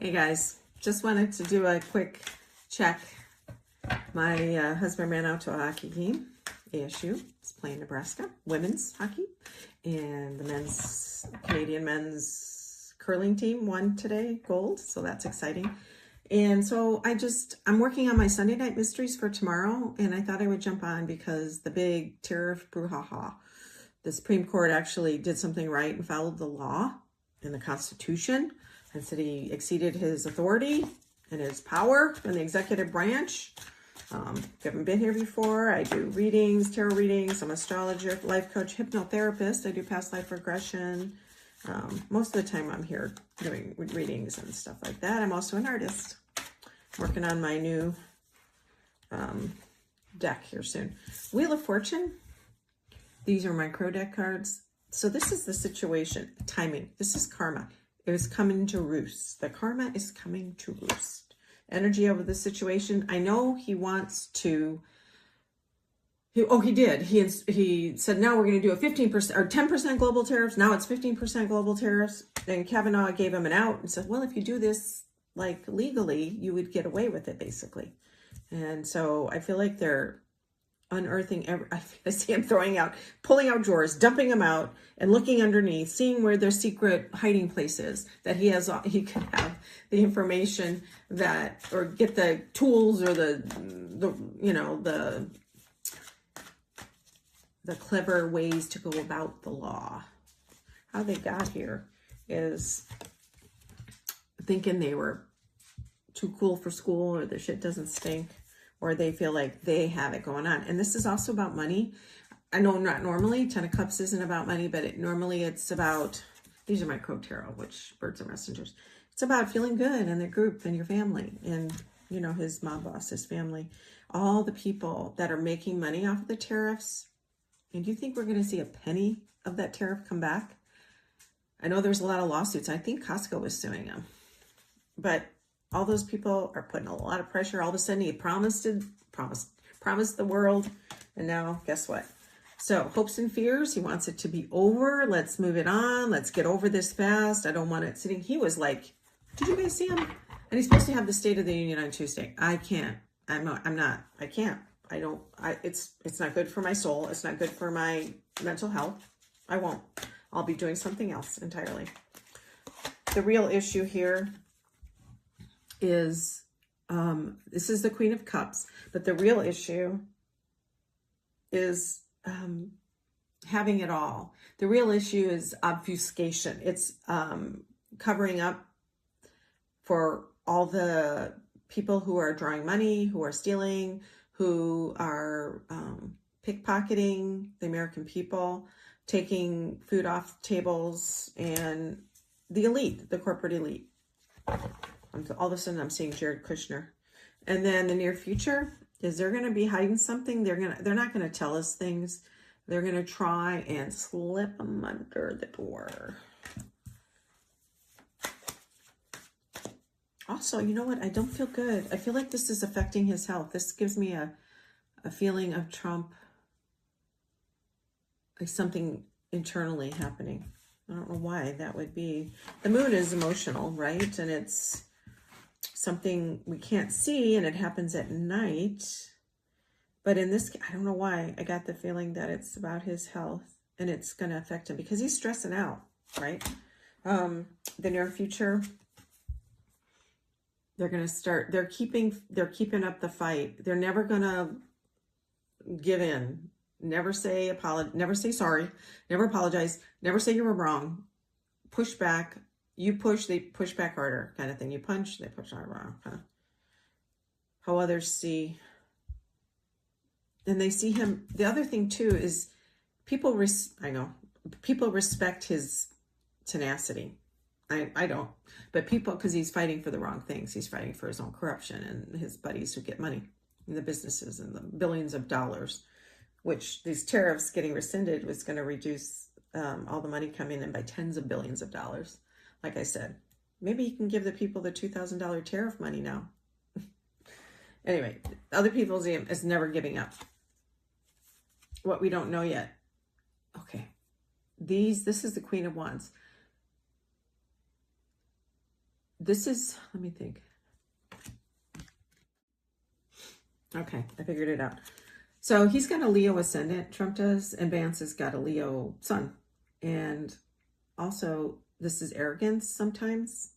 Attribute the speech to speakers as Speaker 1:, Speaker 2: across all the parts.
Speaker 1: Hey guys, just wanted to do a quick check. My husband ran out to a hockey game, ASU. It's playing Nebraska, women's hockey. And the Canadian men's curling team won today, gold. So that's exciting. And so I'm working on my Sunday night mysteries for tomorrow. And I thought I would jump on because the big Tariff Brouhaha, the Supreme Court actually did something right and followed the law and the Constitution, and said he exceeded his authority and his power in the executive branch. If you haven't been here before, I do readings, tarot readings. I'm an astrologer, life coach, hypnotherapist. I do past life regression. Most of the time I'm here doing readings and stuff like that. I'm also an artist. Working on my new deck here soon. Wheel of Fortune. These are my crow deck cards. So this is the situation, timing. This is karma. It was coming to roost. The karma is coming to roost. Energy over the situation. I know he wants to. He did. He said, now we're going to do a 15% or 10% global tariffs. Now it's 15% global tariffs. And Kavanaugh gave him an out and said, well, if you do this like legally, you would get away with it basically. And so I feel like they're unearthing I see him pulling out drawers, dumping them out, and looking underneath, seeing where their secret hiding place is, that he could have the information or get the tools or the clever ways to go about the law. How they got here is thinking they were too cool for school, or the shit doesn't stink, or they feel like they have it going on. And this is also about money. I know not normally, Ten of Cups isn't about money, but normally it's about, these are my Crow Tarot, which birds are messengers. It's about feeling good in the group and your family and, his mob boss, his family, all the people that are making money off of the tariffs. And do you think we're going to see a penny of that tariff come back? I know there's a lot of lawsuits. I think Costco was suing them. But all those people are putting a lot of pressure. All of a sudden, he promised the world, and now guess what? So hopes and fears. He wants it to be over. Let's move it on. Let's get over this fast. I don't want it sitting. He was like, "Did you guys see him?" And he's supposed to have the State of the Union on Tuesday. I can't. I'm not. I can't. I don't. It's not good for my soul. It's not good for my mental health. I won't. I'll be doing something else entirely. The real issue here is this is the Queen of Cups, but the real issue is having it all. The real issue is obfuscation. It's covering up for all the people who are drawing money, who are stealing, who are pickpocketing the American people, taking food off tables, and the elite, the corporate elite. All of a sudden I'm seeing Jared Kushner. And then the near future is they're going to be hiding something. They're not going to tell us things. They're going to try and slip them under the door. Also, you know what? I don't feel good. I feel like this is affecting his health. This gives me a feeling of Trump, like something internally happening. I don't know why that would be. The moon is emotional, right? And it's something we can't see, and it happens at night. But in this, I don't know why, I got the feeling that it's about his health, and it's going to affect him because he's stressing out, right? The near future, they're going to start, they're keeping up the fight. They're never going to give in. Never say sorry, never apologize, never say you were wrong. Push back. You push, they push back harder, kind of thing. You punch, they push harder. How others see. And they see him. The other thing too is people respect his tenacity. I don't. But people, because he's fighting for the wrong things. He's fighting for his own corruption and his buddies who get money in the businesses and the billions of dollars, which these tariffs getting rescinded was going to reduce all the money coming in by tens of billions of dollars. Like I said, maybe he can give the people the $2,000 tariff money now. Anyway, other people's is never giving up. What we don't know yet. Okay. This is the Queen of Wands. this is, let me think. Okay, I figured it out. So he's got a Leo ascendant, Trump does, and Vance has got a Leo sun. And also, this is arrogance sometimes.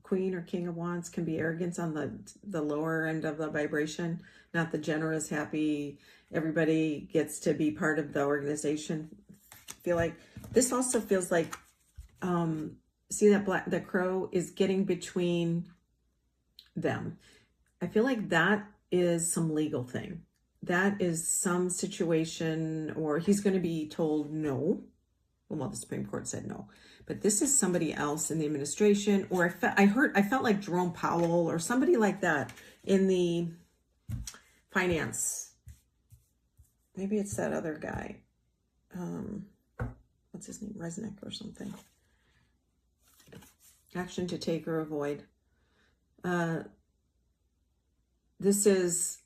Speaker 1: Queen or King of Wands can be arrogance on the lower end of the vibration, not the generous, happy, everybody gets to be part of the organization. I feel like this also feels like, see that the crow is getting between them. I feel like that is some legal thing. That is some situation, or he's going to be told no. Well, the Supreme Court said no. But this is somebody else in the administration, or I felt like Jerome Powell or somebody like that in the finance. Maybe it's that other guy. What's his name? Resnick or something. Action to take or avoid. This is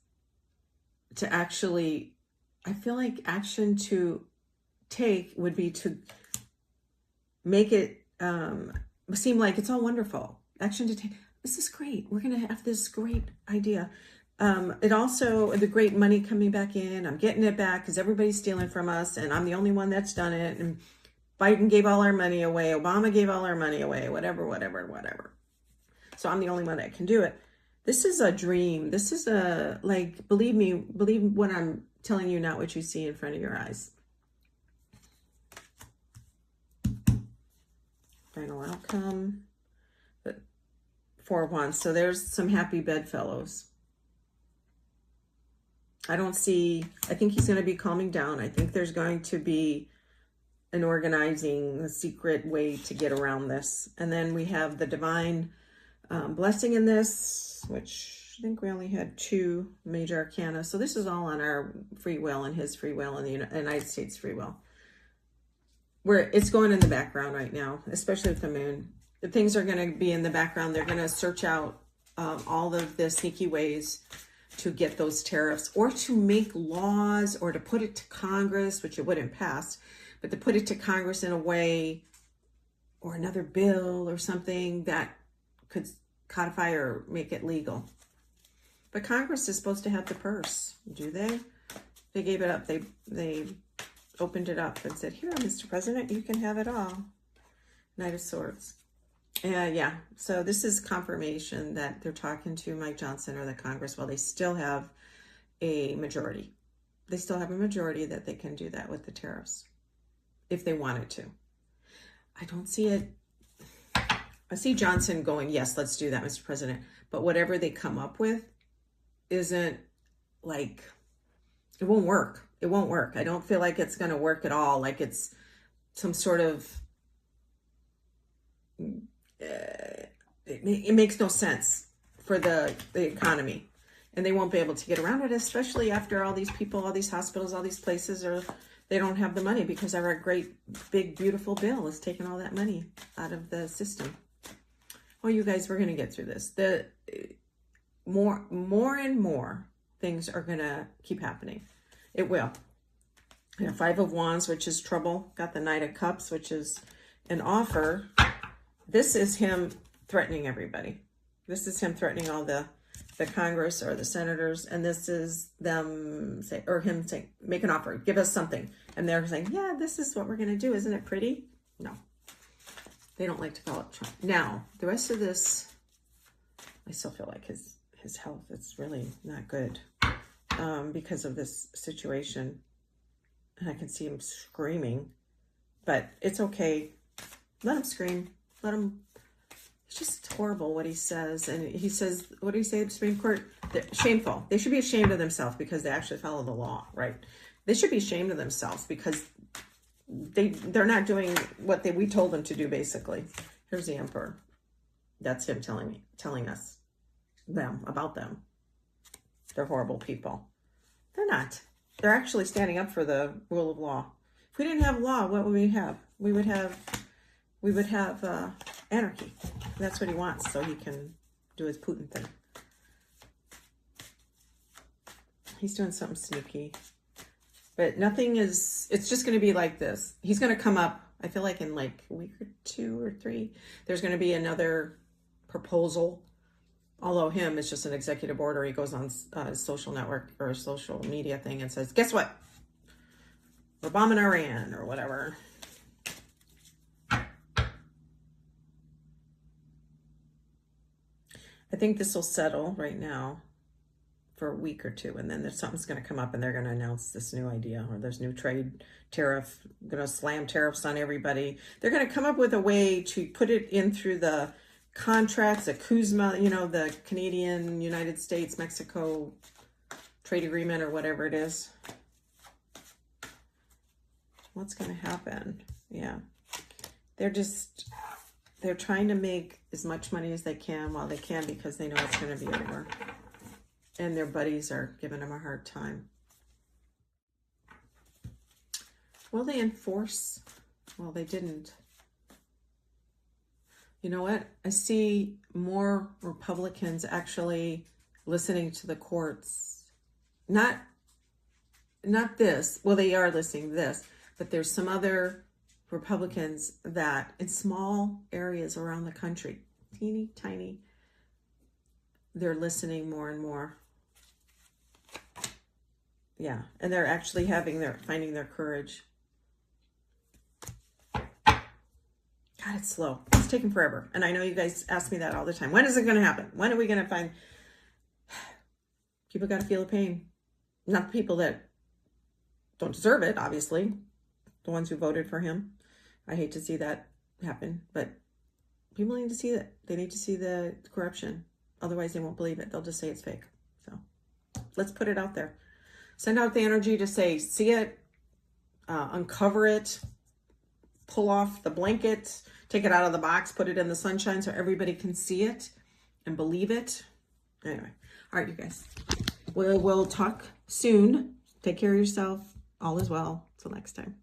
Speaker 1: to actually, I feel like action to take would be to make it seem like it's all wonderful. Action to take. This is great. We're going to have this great idea. It also, the great money coming back in. I'm getting it back because everybody's stealing from us and I'm the only one that's done it. And Biden gave all our money away. Obama gave all our money away. Whatever. So I'm the only one that can do it. This is a dream. This is a, like, believe me, believe what I'm telling you, not what you see in front of your eyes. Final outcome. But 4 of Wands. So there's some happy bedfellows. I don't see, I think he's going to be calming down. I think there's going to be an organizing, a secret way to get around this. And then we have the divine blessing in this, which I think we only had 2 major arcana. So this is all on our free will and his free will and the United States free will. Where it's going in the background right now, especially with the moon. The things are going to be in the background. They're going to search out all of the sneaky ways to get those tariffs, or to make laws, or to put it to Congress, which it wouldn't pass, but to put it to Congress in a way, or another bill or something that could codify or make it legal. But Congress is supposed to have the purse, do they? They gave it up. They opened it up and said, here, Mr. President, you can have it all. Knight of Swords. Yeah, so this is confirmation that they're talking to Mike Johnson or the Congress while they still have a majority. They still have a majority that they can do that with the tariffs if they wanted to. I don't see it. I see Johnson going, yes, let's do that, Mr. President. But whatever they come up with isn't like, it won't work. It won't work. I don't feel like it's going to work at all. Like it's some sort of, it makes no sense for the economy. And they won't be able to get around it, especially after all these people, all these hospitals, all these places they don't have the money because our great, big, beautiful bill is taking all that money out of the system. Oh, you guys, we're going to get through this. More and more things are going to keep happening. It will. Yeah, 5 of Wands, which is trouble. Got the Knight of Cups, which is an offer. This is him threatening everybody. This is him threatening all the Congress or the senators. And this is them say, or him saying, make an offer, give us something. And they're saying, yeah, this is what we're going to do. Isn't it pretty? No. They don't like to call it Trump. Now, the rest of this, I still feel like his health, it's really not good because of this situation. And I can see him screaming, but it's okay. Let him scream. Let him. It's just horrible what he says. And he says, what do you say, the Supreme Court? They're shameful. They should be ashamed of themselves because they actually follow the law, right? They should be ashamed of themselves because they're not doing what we told them to do, basically. Here's the Emperor. That's him telling us about them. They're horrible people. They're not. They're actually standing up for the rule of law. If we didn't have law, what would we have? We would have anarchy. That's what he wants, so he can do his Putin thing. He's doing something sneaky. But nothing is, it's just going to be like this. He's going to come up, I feel like in like a week or 2 or 3, there's going to be another proposal. Although him, it's just an executive order. He goes on a social network or a social media thing and says, guess what? We're bombing Iran or whatever. I think this will settle right now for a week or two. And then there's something's going to come up and they're going to announce this new idea, or there's new trade tariff, going to slam tariffs on everybody. They're going to come up with a way to put it in through the contracts, a CUSMA, you know, the Canadian, United States, Mexico trade agreement or whatever it is. What's going to happen? Yeah. They're trying to make as much money as they can while they can, because they know it's going to be over. And their buddies are giving them a hard time. Will they enforce? Well, they didn't. You know what? I see more Republicans actually listening to the courts. Not this. Well, they are listening to this. But there's some other Republicans that in small areas around the country, teeny tiny, they're listening more and more. Yeah. And they're actually finding their courage. God, it's slow. It's taking forever. And I know you guys ask me that all the time. When is it going to happen? When are we going to find... People got to feel the pain. Not the people that don't deserve it, obviously. The ones who voted for him. I hate to see that happen. But people need to see that. They need to see the corruption. Otherwise, they won't believe it. They'll just say it's fake. So let's put it out there. Send out the energy to say, see it, uncover it, pull off the blanket, take it out of the box, put it in the sunshine so everybody can see it and believe it. Anyway, all right, you guys. We'll talk soon. Take care of yourself. All is well. Till next time.